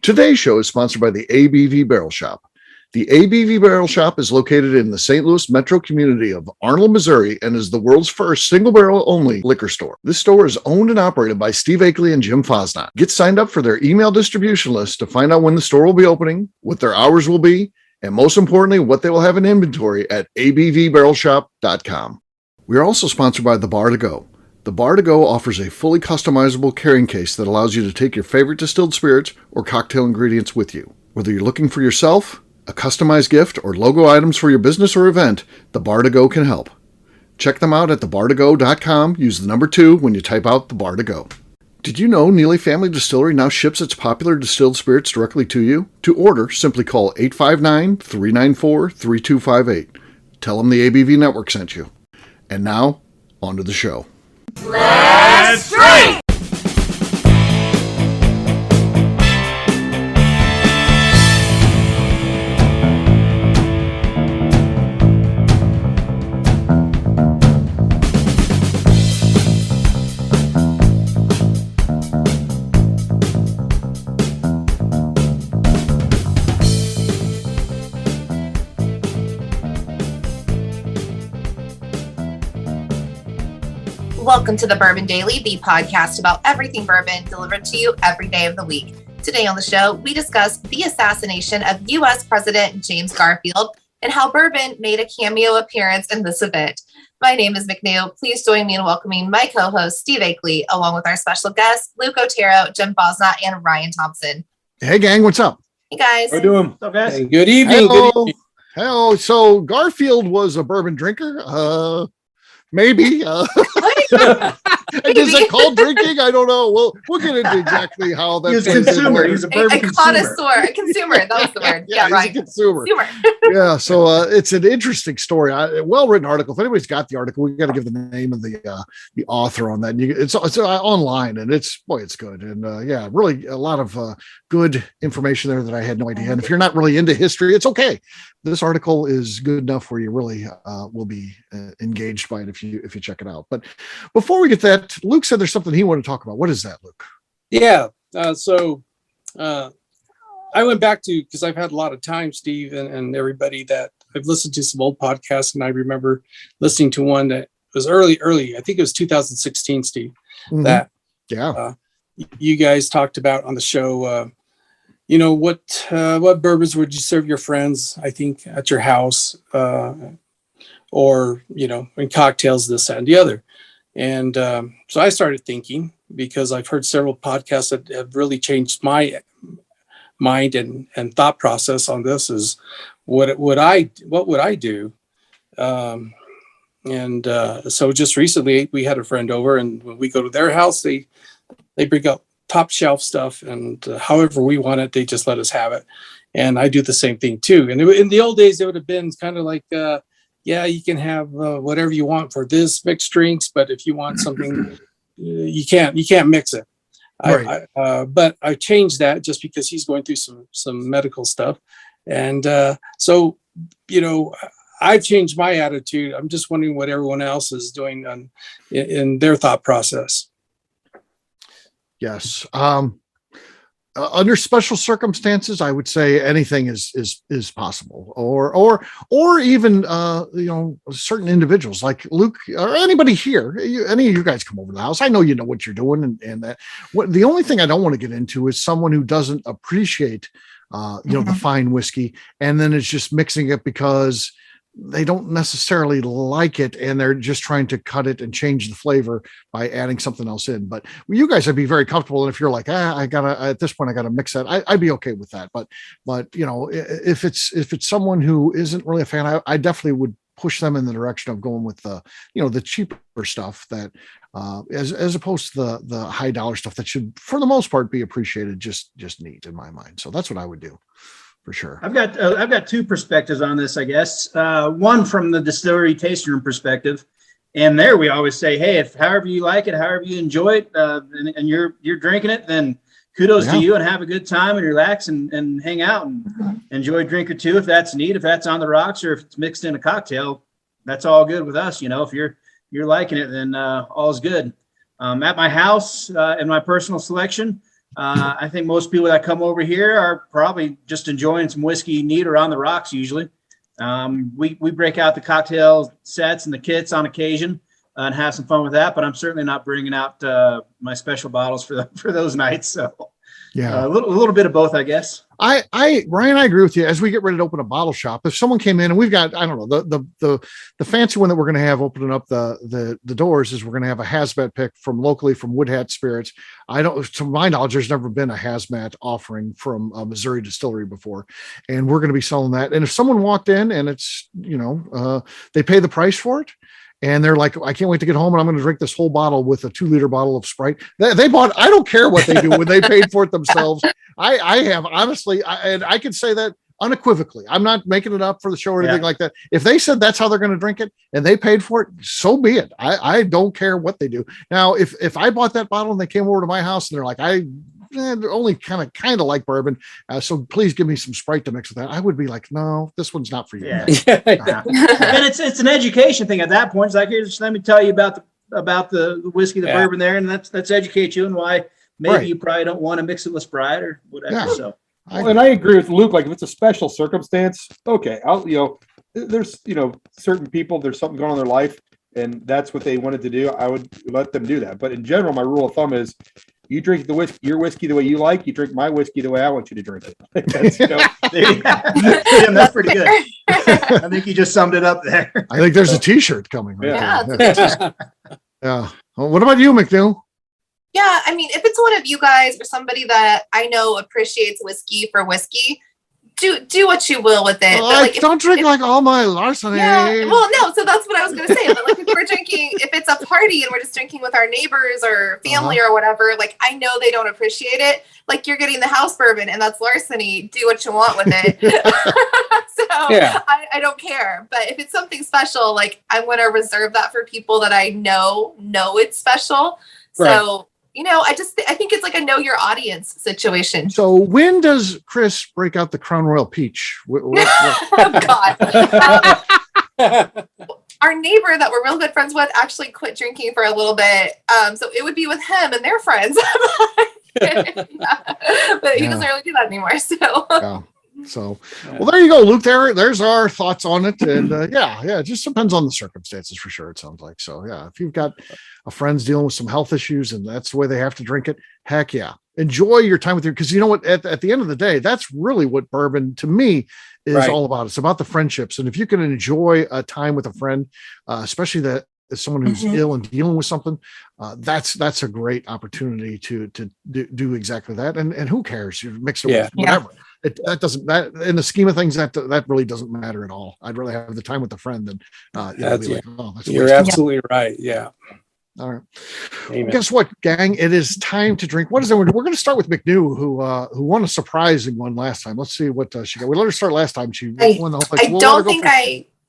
Today's show is sponsored by the ABV Barrel Shop. The ABV Barrel Shop is located in the St. Louis metro community of Arnold, Missouri, and is the world's first single barrel only liquor store. This store is owned and operated by Steve Akeley and Jim Fosnot. Get signed up for their email distribution list to find out when the store will be opening, what their hours will be, and most importantly, what they will have in inventory at abvbarrelshop.com. We are also sponsored by The Bar to Go. The Bar to Go offers a fully customizable carrying case that allows you to take your favorite distilled spirits or cocktail ingredients with you. Whether you're looking for yourself, a customized gift, or logo items for your business or event, The Bar to Go can help. Check them out at thebartogo.com. Use the number 2 when you type out The Bar to Go. Did you know Neely Family Distillery now ships its popular distilled spirits directly to you? To order, simply call 859-394-3258. Tell them the ABV Network sent you. And now, on to the show. Let's drink! Welcome to the Bourbon Daily, the podcast about everything bourbon delivered to you every day of the week. Today on the show, we discuss the assassination of U.S. President James Garfield and how bourbon made a cameo appearance in this event. My name is McNew. Please join me in welcoming my co-host, Steve Akeley, along with our special guests, Luke Otero, Jim Fosnot, and Ryan Thompson. Hey, gang, what's up? Hey, guys. How are we doing? What's up, guys? Hey, good evening. Hello. Good evening. Hello. So Garfield was a bourbon drinker? Maybe. Is it called drinking? I don't know. We'll get into exactly how that. He's a consumer. He's a bourbon connoisseur. A consumer. That was the word. Yeah, right. He's a consumer. Yeah. So it's an interesting story. Well-written article. If anybody's got the article, we got to give the name of the author on that. And it's online, and it's good. And really a lot of good information there that I had no idea. And if you're not really into history, it's okay. This article is good enough where you really will be engaged by it if you check it out. But before we get that, Luke said there's something he wanted to talk about. What is that, Luke? Yeah. So I went back to, because I've had a lot of time, Steve, and everybody, that I've listened to some old podcasts, and I remember listening to one that was early. I think it was 2016, Steve, Mm-hmm. that you guys talked about on the show. What bourbons would you serve your friends, I think, at your house, or, in cocktails, this, that, and the other. And so I started thinking, because I've heard several podcasts that have really changed my mind and thought process on this, is what would I do? So just recently we had a friend over, and when we go to their house, they bring up top shelf stuff, and however we want it, they just let us have it. And I do the same thing too. And in the old days, it would have been kind of like, you can have whatever you want for this mixed drinks, but if you want something, you can't mix it. Right. But I changed that just because he's going through some medical stuff. And so, I've changed my attitude. I'm just wondering what everyone else is doing in their thought process. Yes. Under special circumstances, I would say anything is possible, or even certain individuals like Luke or anybody here. Any of you guys come over to the house, I know you know what you're doing, and that. The only thing I don't want to get into is someone who doesn't appreciate the fine whiskey, and then it's just mixing it because they don't necessarily like it, and they're just trying to cut it and change the flavor by adding something else in. But you guys would be very comfortable. And if you're like, at this point, I gotta mix that, I'd be okay with that. But if it's someone who isn't really a fan, I definitely would push them in the direction of going with the cheaper stuff that as opposed to the high dollar stuff that should, for the most part, be appreciated just neat in my mind. So that's what I would do. For sure. I've got two perspectives on this, I guess. One from the distillery tasting room perspective, and there we always say, hey, if however you like it, however you enjoy it, and you're drinking it, then kudos to you, and have a good time and relax and hang out and enjoy a drink or two if that's neat, if that's on the rocks, or if it's mixed in a cocktail, that's all good with us. If you're liking it, then all's good. At my house, in my personal selection, I think most people that come over here are probably just enjoying some whiskey neat or on the rocks usually. We break out the cocktail sets and the kits on occasion and have some fun with that, but I'm certainly not bringing out my special bottles for those nights. So Yeah. a little bit of both, I guess. Ryan, I agree with you. As we get ready to open a bottle shop, if someone came in and we've got, I don't know, the fancy one that we're going to have opening up the doors is we're going to have a hazmat pick from locally from Woodhat Spirits. To my knowledge, there's never been a hazmat offering from a Missouri distillery before, and we're going to be selling that. And if someone walked in and it's, they pay the price for it, and they're like, I can't wait to get home and I'm going to drink this whole bottle with a 2-liter bottle of Sprite. They bought, I don't care what they do when they paid for it themselves. I have honestly, and I can say that unequivocally. I'm not making it up for the show or anything like that. If they said that's how they're going to drink it and they paid for it, so be it. I don't care what they do. Now, if I bought that bottle and they came over to my house and they're like, only kind of like bourbon, so please give me some Sprite to mix with that, I would be like, no, this one's not for you. Yeah. And it's an education thing at that point. It's like, here, just let me tell you about the whiskey, the bourbon there, and let's educate you on why maybe you probably don't want to mix it with Sprite or whatever. Yeah. So and I agree with Luke. Like if it's a special circumstance, okay, there's certain people, there's something going on in their life, and that's what they wanted to do. I would let them do that. But in general, my rule of thumb is, you drink your whiskey the way you like. You drink my whiskey the way I want you to drink it. That's pretty good. I think you just summed it up there. I think there's a T-shirt coming. Right Yeah. Yeah. Well, what about you, McNew? Yeah, I mean, if it's one of you guys or somebody that I know appreciates whiskey for whiskey, do what you will with it. But like, don't drink like all my larceny. Yeah, well, no, so that's what I was going to say. But like, if it's a party and we're just drinking with our neighbors or family or whatever, like I know they don't appreciate it. Like you're getting the house bourbon and that's larceny. Do what you want with it. So I don't care. But if it's something special, like I'm going to reserve that for people that I know it's special. Right. So. I think it's like a know your audience situation. So when does Chris break out the Crown Royal Peach? Oh, God. Our neighbor that we're real good friends with actually quit drinking for a little bit. So it would be with him and their friends. But he doesn't really do that anymore. So, well, there you go, Luke. There's our thoughts on it, and it just depends on the circumstances for sure. It sounds like so. Yeah, if you've got a friend's dealing with some health issues and that's the way they have to drink it, heck yeah, enjoy your time with because you know what? At the end of the day, that's really what bourbon to me is all about. It's about the friendships, and if you can enjoy a time with a friend, especially that as someone who's ill and dealing with something, that's a great opportunity to do exactly that. And who cares? You mix it with whatever. That in the scheme of things, that really doesn't matter at all. I'd rather have the time with a friend than you're absolutely right. Yeah. All right. Well, guess what, gang? It is time to drink. What is it? We're going to start with McNew, who won a surprising one last time. Let's see what she got. We let her start last time. She won the whole thing.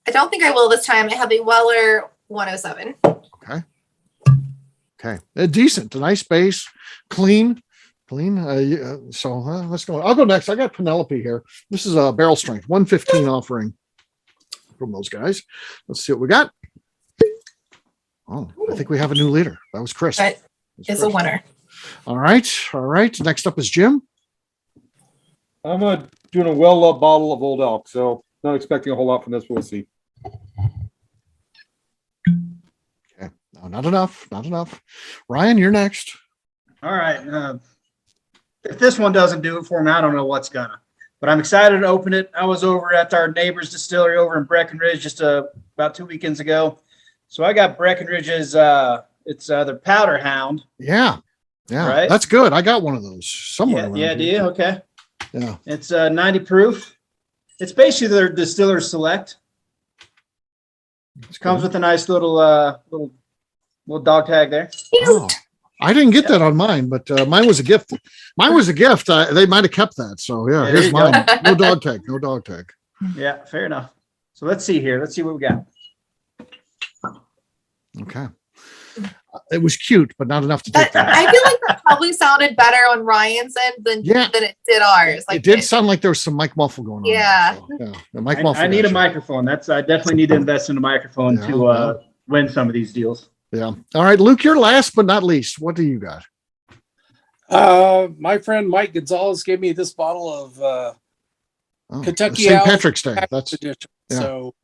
I don't think I will this time. I have a Weller 107. Okay. Decent. A nice base. Clean. So let's go. I'll go next. I got Penelope here. This is a barrel strength 115 offering from those guys. Let's see what we got. Oh, I think we have a new leader. That was Chris. That is a winner. All right. Next up is Jim. I'm doing a well-loved bottle of Old Elk, so not expecting a whole lot from this. We'll see. Okay. No, not enough. Ryan, you're next. All right. If this one doesn't do it for me, I don't know what's gonna. But I'm excited to open it. I was over at our neighbor's distillery over in Breckenridge just about 2 weekends ago. So I got Breckenridge's. It's their Powder Hound. Yeah. Right? That's good. I got one of those somewhere. Yeah. Do you? Okay. Yeah. It's 90 proof. It's basically their Distiller's Select. It comes with a nice little dog tag there. Oh. I didn't get that on mine, but mine was a gift. They might have kept that. So here's mine. No dog tag. Yeah, fair enough. So let's see here. Let's see what we got. Okay. It was cute, but not enough to take that. I feel like that probably sounded better on Ryan's end than it did ours. Like it did sound like there was some mic muffle going on. Yeah. The mic muffle. I need a microphone. I definitely need to invest in a microphone to win some of these deals. Yeah. All right, Luke, you're last but not least. What do you got? My friend Mike Gonzalez gave me this bottle of Kentucky St. Owl Patrick's Day. That's edition. yeah. So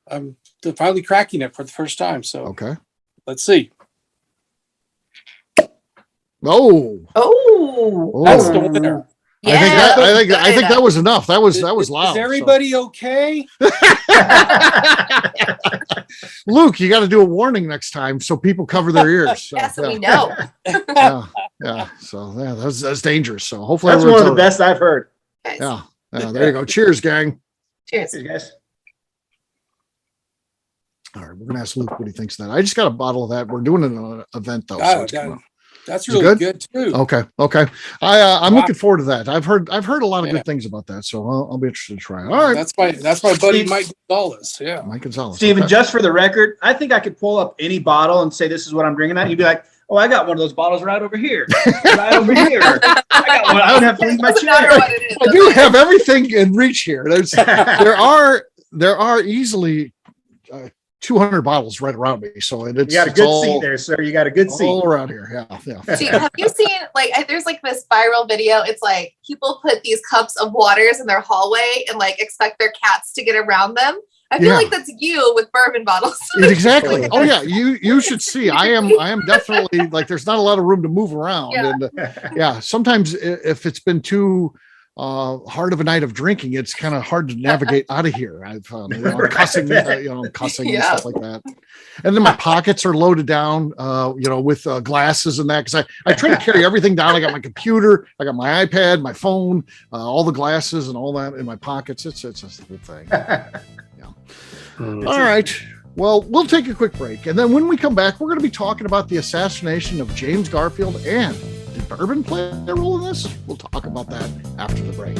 I'm finally cracking it for the first time. So okay. let's see. Oh, That's the winner. Yeah. I think that was enough. That was loud. Is everybody okay? Luke, you got to do a warning next time so people cover their ears. So, Yeah, so we know. yeah. So yeah, that's dangerous. So hopefully That's one of the everyone's best I've heard. Guys, Yeah. There you go. Cheers, gang. cheers. Cheers, guys. All right, we're gonna ask Luke what he thinks of that. I just got a bottle of that. We're doing an event though. Ah, it's coming. That's Is it really good? good too. Okay. I'm Wow. looking forward to that. I've heard a lot of Yeah. good things about that, so I'll be interested to try it. All right, That's my buddy Steve- Mike Gonzalez. Yeah. Mike Gonzalez. Steven, okay. just for the record, I think I could pull up any bottle and say this is what I'm drinking at. You'd be like, "Oh, I got one of those bottles right over here, right over here. I got one. I don't have to leave my Doesn't matter chair." what it is. I do have everything in reach here. There are easily 200 bottles right around me, so it's You got a it's good all, seat there, sir. You got a good seat. all around here. Yeah. See, have you seen there's like this viral video? It's like people put these cups of waters in their hallway and like expect their cats to get around them. I feel Yeah. like that's you with bourbon bottles. Exactly. Oh yeah, you should see. I am definitely like there's not a lot of room to move around, Yeah. and yeah, sometimes if it's been too hard of a night of drinking, it's kind of hard to navigate out of here. I've found Right. cussing, cussing and Yeah. stuff like that. And then my pockets are loaded down, with glasses and that because I try to carry everything down. I got my computer, I got my iPad, my phone, all the glasses and all that in my pockets. It's a whole thing. All right. Well, we'll take a quick break. And then when we come back, we're going to be talking about the assassination of James Garfield. And did bourbon play a role in this? We'll talk about that after the break.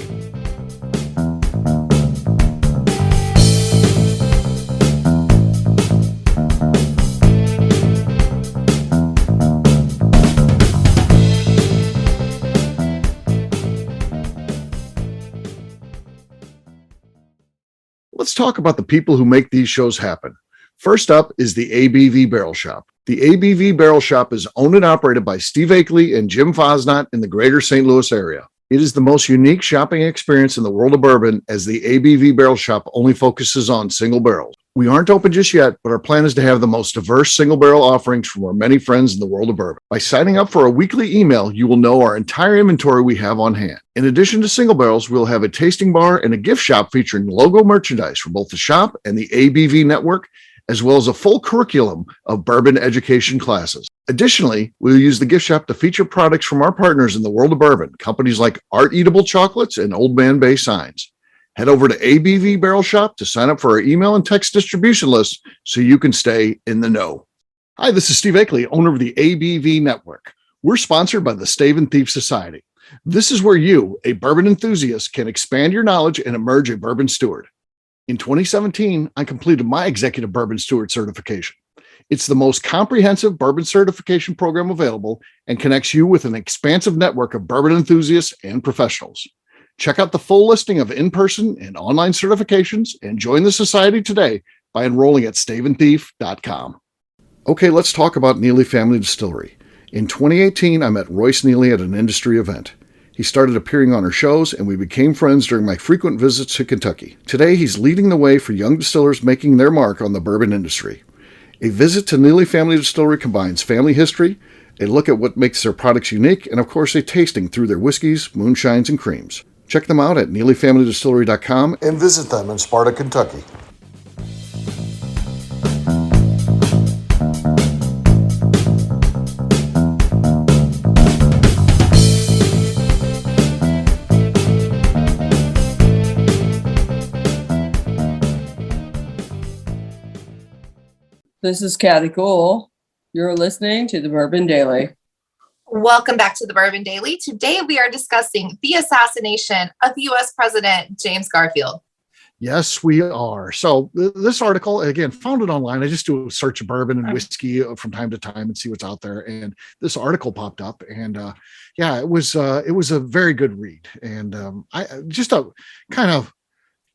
Let's talk about the people who make these shows happen. First up is the ABV Barrel Shop. The ABV Barrel Shop is owned and operated by Steve Akeley and Jim Fosnot in the greater St. Louis area. It is the most unique shopping experience in the world of bourbon, as the ABV Barrel Shop only focuses on single barrels. We aren't open just yet, but our plan is to have the most diverse single barrel offerings from our many friends in the world of bourbon. By signing up for a weekly email, you will know our entire inventory we have on hand. In addition to single barrels, we'll have a tasting bar and a gift shop featuring logo merchandise for both the shop and the ABV network, as well as a full curriculum of bourbon education classes. Additionally, we'll use the gift shop to feature products from our partners in the world of bourbon, companies like Art Eatable Chocolates and Old Man Bay Signs. Head over to ABV Barrel Shop to sign up for our email and text distribution list so you can stay in the know. Hi, this is Steve Akeley, owner of the ABV Network. We're sponsored by the Stave and Thief Society. This is where you, a bourbon enthusiast, can expand your knowledge and emerge a bourbon steward. In 2017, I completed my Executive Bourbon Steward certification. It's the most comprehensive bourbon certification program available and connects you with an expansive network of bourbon enthusiasts and professionals. Check out the full listing of in-person and online certifications and join the society today by enrolling at staveandthief.com. Okay, let's talk about Neely Family Distillery. In 2018, I met Royce Neely at an industry event. He started appearing on our shows, and we became friends during my frequent visits to Kentucky. Today, he's leading the way for young distillers making their mark on the bourbon industry. A visit to Neely Family Distillery combines family history, a look at what makes their products unique, and of course, a tasting through their whiskeys, moonshines, and creams. Check them out at NeelyFamilyDistillery.com and visit them in Sparta, Kentucky. This is Kathy Cool. You're listening to the Bourbon Daily. Welcome back to the Bourbon Daily. Today we are discussing the assassination of U.S. President James Garfield. Yes, we are. So this article, again, found it online. I just do a search of bourbon and whiskey from time to time and see what's out there. And this article popped up, and it was a very good read. And I just a kind of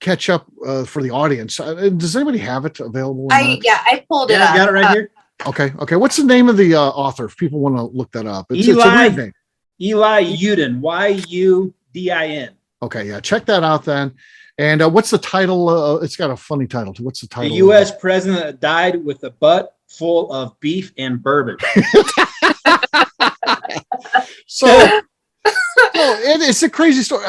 catch up for the audience. Does anybody have it available? I pulled it Yeah, up. I got it right here. Okay. What's the name of the author? If people want to look that up, it's a Eli. weird name. Eli Udin, Yudin. Okay, yeah, check that out then. And what's the title? It's got a funny title too. What's the title? The U.S. president that died with a butt full of beef and bourbon. So it's a crazy story.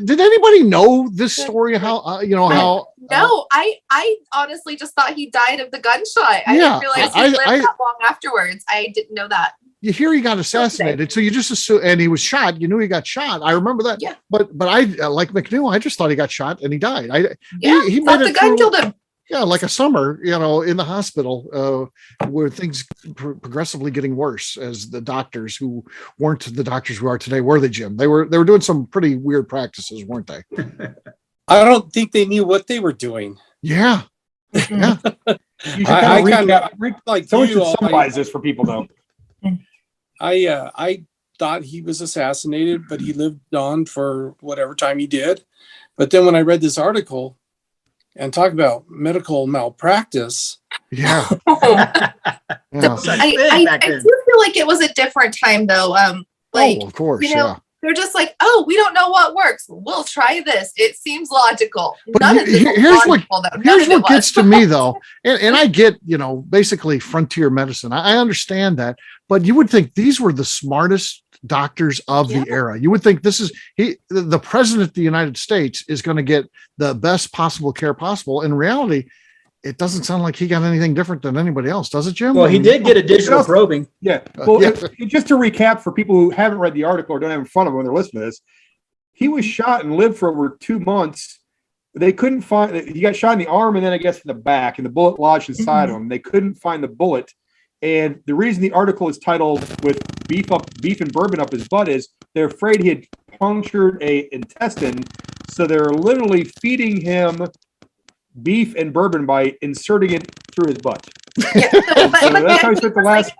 Did anybody know this story? How how? No, I honestly just thought he died of the gunshot. I didn't realize he lived that long afterwards. I didn't know that. You hear he got assassinated, so you just assume, and he was shot. You knew he got shot. I remember that. Yeah. But I like McNew. I just thought he got shot and he died. He thought made the gun killed him. Yeah, like a summer, in the hospital, where things progressively getting worse as the doctors who weren't the doctors who are today, were they, Jim? They were doing some pretty weird practices, weren't they? I don't think they knew what they were doing. Yeah. Yeah. Someone should summarize this for people though. I thought he was assassinated, but he lived on for whatever time he did. But then when I read this article and talk about medical malpractice. Yeah. I do feel like it was a different time though. Of course. They're just like, oh, we don't know what works. We'll try this. It seems logical. But here's what gets to me though. And I get, basically frontier medicine. I understand that, but you would think these were the smartest doctors of the era. You would think the president of the United States is going to get the best possible care possible. In reality, it doesn't sound like he got anything different than anybody else, does it, Jim? Well, he did get a digital probing. Yeah. Well, just to recap for people who haven't read the article or don't have in front of them when they're listening to this, he was shot and lived for over 2 months. They couldn't find. He got shot in the arm and then I guess in the back, and the bullet lodged inside of him. They couldn't find the bullet. And the reason the article is titled "With beef and bourbon up his butt" is they're afraid he had punctured an intestine, so they're literally feeding him beef and bourbon by inserting it through his butt. Yeah, so that's how he spent the last.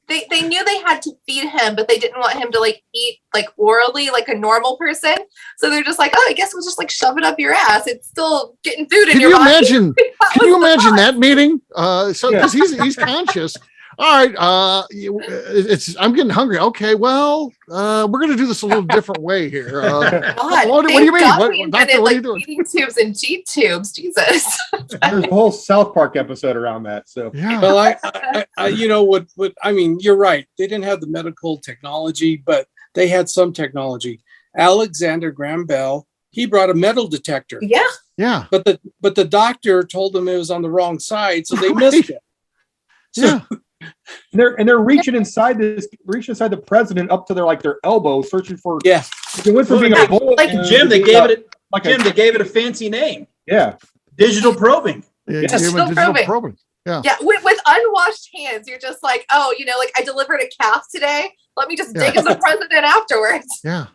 They knew they had to feed him, but they didn't want him to eat orally like a normal person. So they're just like, oh, I guess we'll just shove it up your ass. It's still getting food in your body. Can you imagine that meeting? Because he's conscious. All right, I'm getting hungry. Okay, well, we're going to do this a little different way here. What do you mean? Doctor, what are you doing? Feeding tubes and G tubes, Jesus. There's a whole South Park episode around that. So yeah. Well, I mean, you're right. They didn't have the medical technology, but they had some technology. Alexander Graham Bell, he brought a metal detector. Yeah. Yeah. But the doctor told them it was on the wrong side, so they missed it. Yeah. They're reaching inside the president up to their elbow, searching for. Yeah. It went from being a bullet. Jim, they gave it a fancy name. Yeah. Digital probing. Yeah. Digital probing. Yeah. Yeah. With unwashed hands, you're just like, oh, I delivered a calf today. Let me just dig as a president afterwards. Yeah.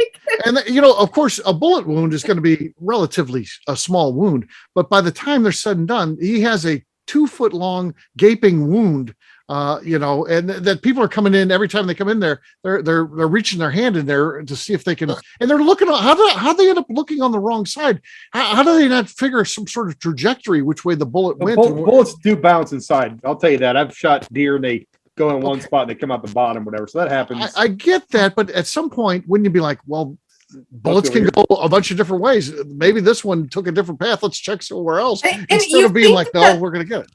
And, of course, a bullet wound is going to be relatively a small wound. But by the time they're said and done, he has a 2-foot long gaping wound, and that people are coming in every time they come in there. They're reaching their hand in there to see if they can, and they're looking on how they end up looking on the wrong side. How do they not figure some sort of trajectory which way the bullet went? Bullets do bounce inside. I'll tell you that. I've shot deer and they go in one spot and they come out the bottom, whatever. So that happens. I get that, but at some point, wouldn't you be like, well, bullets can go a bunch of different ways. Maybe this one took a different path. Let's check somewhere else. Instead of being like, no, we're going to get it.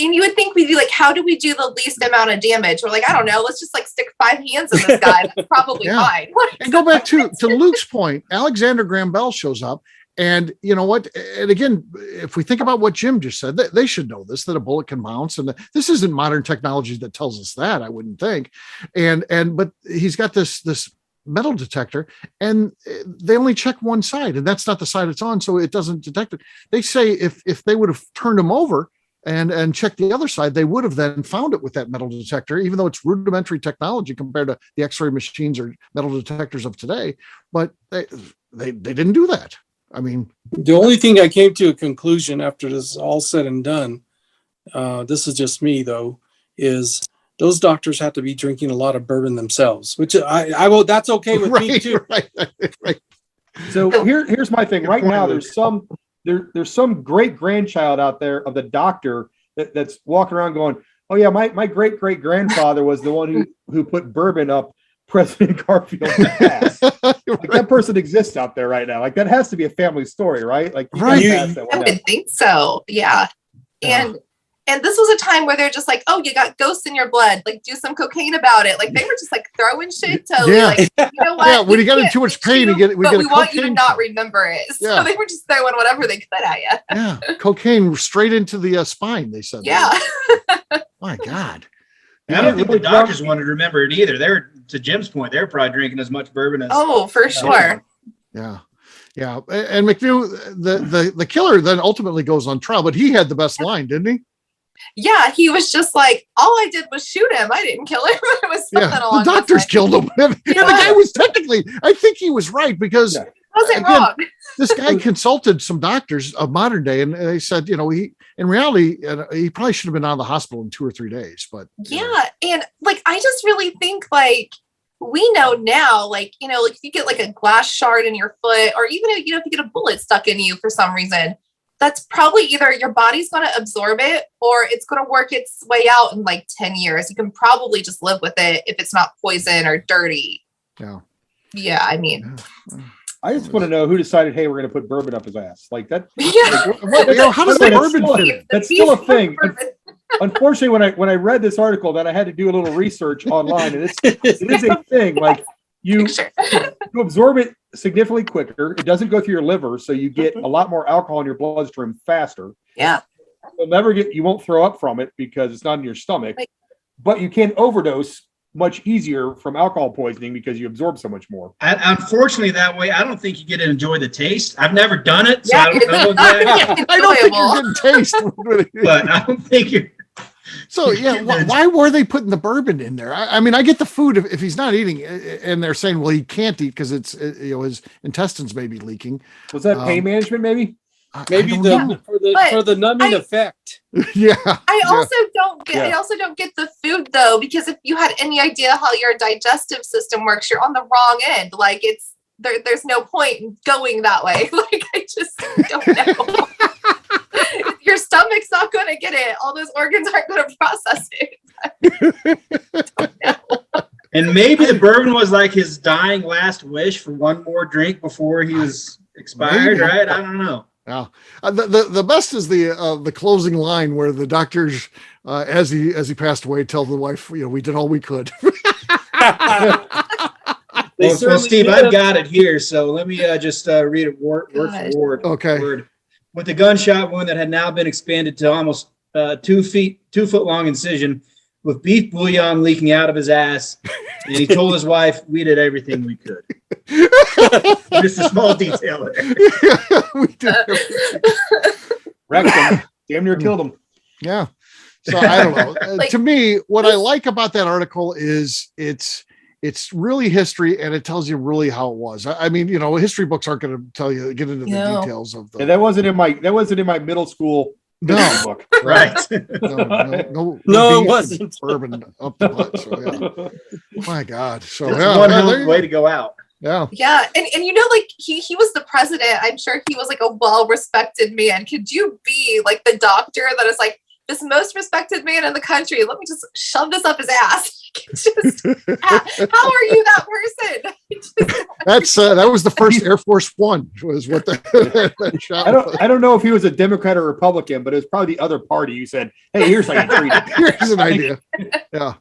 And you would think we'd be like, how do we do the least amount of damage? We're like, I don't know. Let's just stick 5 hands in this guy. That's probably fine. And go back to Luke's point. Alexander Graham Bell shows up. And you know what? And again, if we think about what Jim just said, they should know this, that a bullet can bounce. And this isn't modern technology that tells us that, I wouldn't think. But he's got this metal detector and they only check one side, and that's not the side it's on, so it doesn't detect it. They say if they would have turned him over and checked the other side, they would have then found it with that metal detector, even though it's rudimentary technology compared to the X-ray machines or metal detectors of today. But they didn't do that. I mean, the only thing I came to a conclusion after this all said and done, this is just me though, is those doctors have to be drinking a lot of bourbon themselves, which I will. That's okay with me too. Right. So here's my thing. Right now, there's some great grandchild out there of the doctor that's walking around going, "Oh yeah, my great grandfather was the one who put bourbon up President Garfield's ass. Like, that person exists out there right now. Like, that has to be a family story, right? Like, you Right. gotta pass that I one down. would think so. Yeah. Yeah. And this was a time where they're just like, oh, you got ghosts in your blood. Like, do some cocaine about it. Like, they were just like throwing shit totally. Yeah. Like, you know what? Yeah, when you got in can't too much fix pain, you, we but get we a want you to cocaine not shot. remember it. So Yeah. they were just throwing whatever they could at you. Yeah, cocaine straight into the spine. They said. Yeah. My God. I don't think the doctors wanted to remember it either. They were, to Jim's point, they were probably drinking as much bourbon as. Oh, for sure. Yeah. Yeah. And McNew, the killer then ultimately goes on trial, but he had the best line, didn't he? Yeah, he was just like, all I did was shoot him. I didn't kill him. It was something Yeah. along The doctors those killed him. And the guy was technically, I think he was right because Yeah. lines. Wasn't again, wrong. this guy consulted some doctors of modern day and they said, he, in reality, he probably should have been out of the hospital in 2 or 3 days, but Yeah. And like, I just really think like, we know now, like, like if you get like a glass shard in your foot, or even if you get a bullet stuck in you for some reason, that's probably either your body's going to absorb it or it's going to work its way out in like 10 years. You can probably just live with it if it's not poison or dirty. yeah. Yeah. I mean, I just want to know who decided, hey, we're going to put bourbon up his ass. Like that. yeah. Like, How does that's the still- bourbon fit in? That's still a thing. Bourbon. Unfortunately, when I read this article, that I had to do a little research online, and it is a thing. Like you absorb it significantly quicker. It doesn't go through your liver, so you get a lot more alcohol in your bloodstream faster. Yeah. You won't throw up from it because it's not in your stomach. Right. But you can overdose much easier from alcohol poisoning because you absorb so much more. Unfortunately, that way, I don't think you get to enjoy the taste. I've never done it, so Yeah, I don't know exactly. I don't think you're getting taste. But I don't think you're. So yeah, why were they putting the bourbon in there? I mean, I get the food if he's not eating, and they're saying, well, he can't eat because it's his intestines may be leaking. Was that pain management? Maybe. Maybe I don't know. for the numbing effect. Yeah. I Yeah. also don't get. Yeah. I also don't get the food though, because if you had any idea how your digestive system works, you're on the wrong end. Like it's there's no point in going that way. Like I just don't know. Your stomach's not going to get it. All those organs aren't going to process it. And maybe the bourbon was like his dying last wish for one more drink before he was expired, Maybe. right? I don't know. Yeah. The best is the closing line where the doctors, as he passed away, tell the wife, we did all we could. Well, Steve, I've got it here, so let me just read it word for word. Okay. Word. With the gunshot wound that had now been expanded to almost 2 foot long incision, with beef bouillon leaking out of his ass, and he told his wife, "We did everything we could." Just a small detail there. We did. Wrecked him. Damn near killed him. Yeah. So I don't know. Like- To me, what I like about that article is it's really history, and it tells you really how it was. I mean, history books aren't going to get into the No. details of the. Yeah, that wasn't in my middle school No. history book. Right. No, it beef wasn't. Bourbon up the butt. So yeah. My God. So That's yeah, one yeah, hell there of you a way go. to go out. Yeah. Yeah. And like he was the president. I'm sure he was like a well-respected man. Could you be like the doctor that is like this most respected man in the country? Let me just shove this up his ass. Just, how are you that person? That was the first Air Force One was what that shot. I don't know if he was a Democrat or Republican, but it was probably the other party. You said, "Hey, here's how you treat it." Here's an idea. Yeah.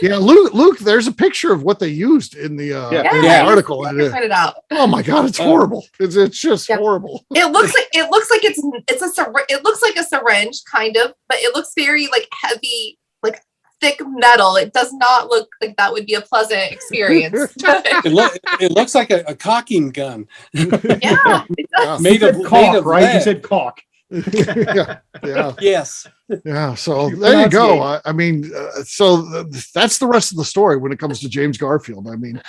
Yeah, Luke, there's a picture of what they used in the, in the article. I can find it out. Oh my God, it's horrible. It's just horrible. It looks like it looks like a syringe kind of, but it looks very like heavy, like thick metal. It does not look like that would be a pleasant experience. It looks like a cocking gun. Yeah, it does. You said caulk, right? You lead. said caulk. Yeah. Yes. Yeah. So You there you go. pronunciate. I mean, that's the rest of the story when it comes to James Garfield. I mean,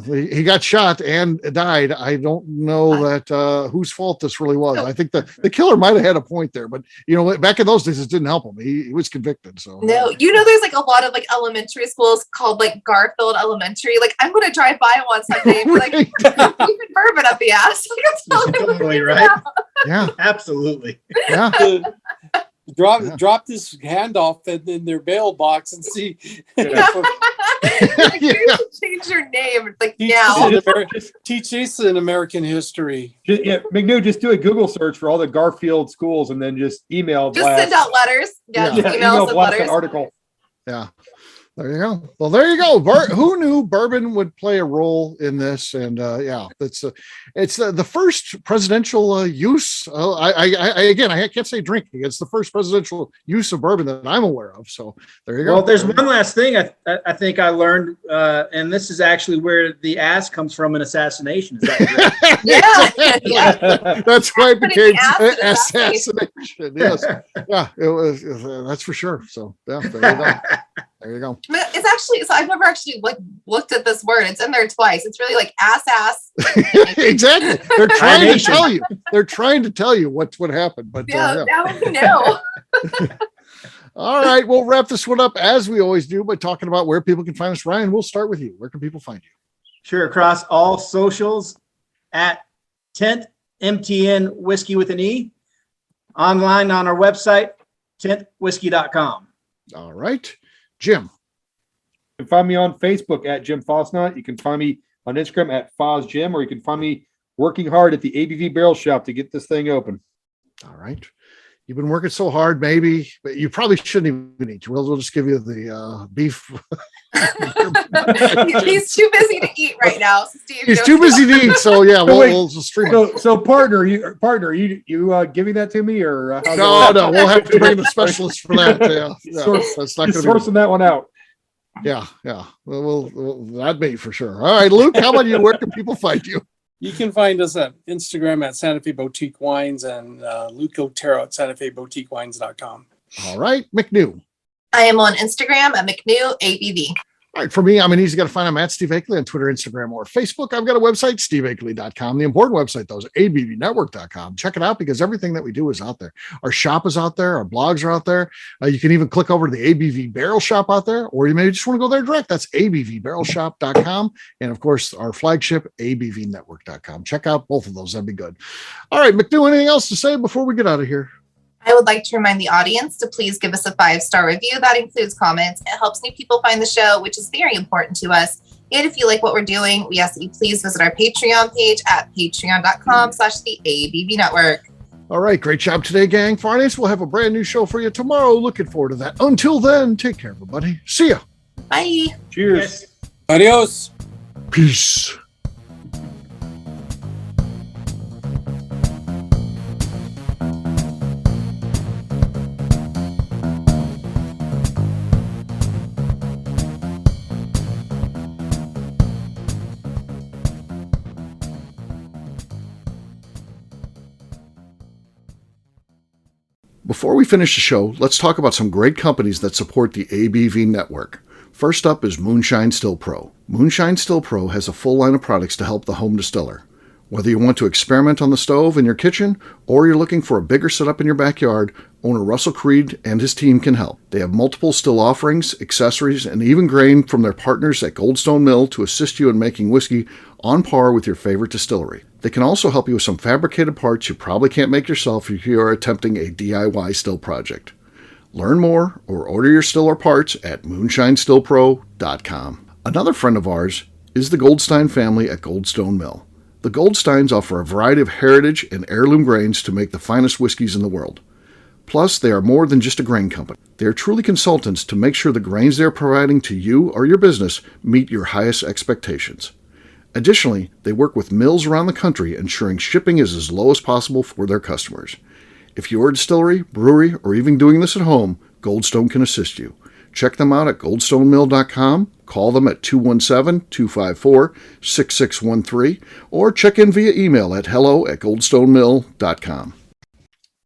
he got shot and died. I don't know that whose fault this really was. I think the killer might have had a point there, but back in those days, it didn't help him. He was convicted. So No, there's like a lot of like elementary schools called like Garfield Elementary. Like I'm gonna drive by one someday and be like, "You can bourbon up the ass." Like, that's how they would Totally figure it right. out. Yeah. Absolutely. Yeah. drop this handoff in their mailbox and see. Like, you should change your name like now. Teach Jason American history. Yeah, McNew, just do a Google search for all the Garfield schools and then just email Just blast. send out letters. Yeah, just email some blast letters. an article. Yeah. There you go. Well, there you go. Who knew bourbon would play a role in this? And it's the first presidential use. I can't say drinking. It's the first presidential use of bourbon that I'm aware of. So there you go. Well, there's one last thing I think I learned, and this is actually where the ass comes from in assassination. Is that correct? Yeah. That's why it became Putting the ass in assassination. Yes. Yeah, it was. That's for sure. So yeah, there you go. There you go. It's actually, so I've never actually like looked at this word. It's in there twice. It's really like ass. Exactly. They're trying to tell you. They're trying to tell you what happened. But Yeah, now we know. All right, we'll wrap this one up as we always do by talking about where people can find us. Ryan, we'll start with you. Where can people find you? Sure, across all socials at Tent MTN Whiskey with an E. Online on our website, tentwhiskey.com. All right. Jim. You can find me on Facebook at Jim Fosnot. You can find me on Instagram at FosJim, or you can find me working hard at the ABV Barrel Shop to get this thing open. All right. You've been working so hard, maybe, but you probably shouldn't even eat. We'll just give you the beef. He's too busy to eat right now. So Steve, He's too busy to eat. So yeah, we'll stream it. So partner, you giving that to me, or No, we'll have to bring the specialist for that. That's not going to sourcing that one out. Yeah. Well, that'd be for sure. All right, Luke, how about you? Where can people find you? You can find us at Instagram at Santa Fe Boutique Wines and Luke Otero at SantaFeBoutiqueWines.com. All right, McNew. I am on Instagram at McNew ABV. All right, for me, I'm easy to find. I'm at Steve Akeley on Twitter, Instagram, or Facebook. I've got a website, steveakeley.com. The important website, though, is abvnetwork.com. Check it out because everything that we do is out there. Our shop is out there. Our blogs are out there. You can even click over to the ABV Barrel Shop out there, or you may just want to go there direct. That's abvbarrelshop.com. And, of course, our flagship, abvnetwork.com. Check out both of those. That'd be good. All right, McNew, anything else to say before we get out of here? I would like to remind the audience to please give us a 5-star review. That includes comments. It helps new people find the show, which is very important to us. And if you like what we're doing, we ask that you please visit our Patreon page at patreon.com/the ABV Network. All right, great job today, gang. Farnes, we'll have a brand new show for you tomorrow. Looking forward to that. Until then, take care, everybody. See ya. Bye. Cheers. Adios. Peace. Before we finish the show, let's talk about some great companies that support the ABV network. First up is Moonshine Still Pro. Moonshine Still Pro has a full line of products to help the home distiller. Whether you want to experiment on the stove in your kitchen or you're looking for a bigger setup in your backyard, owner Russell Creed and his team can help. They have multiple still offerings, accessories, and even grain from their partners at Goldstone Mill to assist you in making whiskey on par with your favorite distillery. They can also help you with some fabricated parts you probably can't make yourself if you are attempting a DIY still project. Learn more or order your still or parts at moonshinestillpro.com. Another friend of ours is the Goldstein family at Goldstone Mill. The Goldsteins offer a variety of heritage and heirloom grains to make the finest whiskeys in the world. Plus, they are more than just a grain company. They are truly consultants to make sure the grains they are providing to you or your business meet your highest expectations. Additionally, they work with mills around the country, ensuring shipping is as low as possible for their customers. If you're a distillery, brewery, or even doing this at home, Goldstone can assist you. Check them out at goldstonemill.com, call them at 217-254-6613, or check in via email at hello@goldstonemill.com.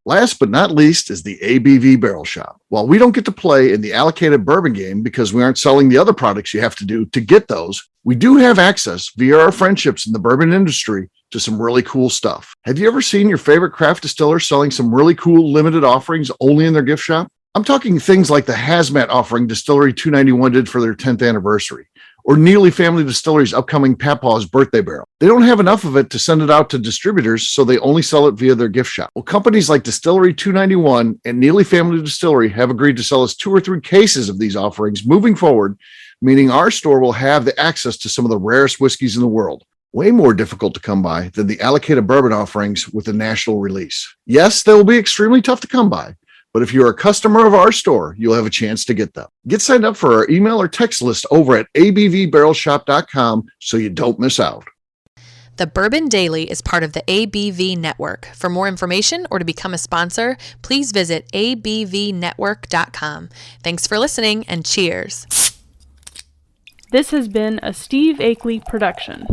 Last but not least is the ABV Barrel Shop. While we don't get to play in the allocated bourbon game because we aren't selling the other products you have to do to get those, we do have access via our friendships in the bourbon industry to some really cool stuff. Have you ever seen your favorite craft distiller selling some really cool limited offerings only in their gift shop? I'm talking things like the hazmat offering Distillery 291 did for their 10th anniversary, or Neely Family Distillery's upcoming Papaw's Birthday Barrel. They don't have enough of it to send it out to distributors, so they only sell it via their gift shop. Well, companies like Distillery 291 and Neely Family Distillery have agreed to sell us 2 or 3 cases of these offerings moving forward, meaning our store will have the access to some of the rarest whiskeys in the world. Way more difficult to come by than the allocated bourbon offerings with the national release. Yes, they will be extremely tough to come by, but if you're a customer of our store, you'll have a chance to get them. Get signed up for our email or text list over at abvbarrelshop.com so you don't miss out. The Bourbon Daily is part of the ABV Network. For more information or to become a sponsor, please visit abvnetwork.com. Thanks for listening and cheers. This has been a Steve Akeley production.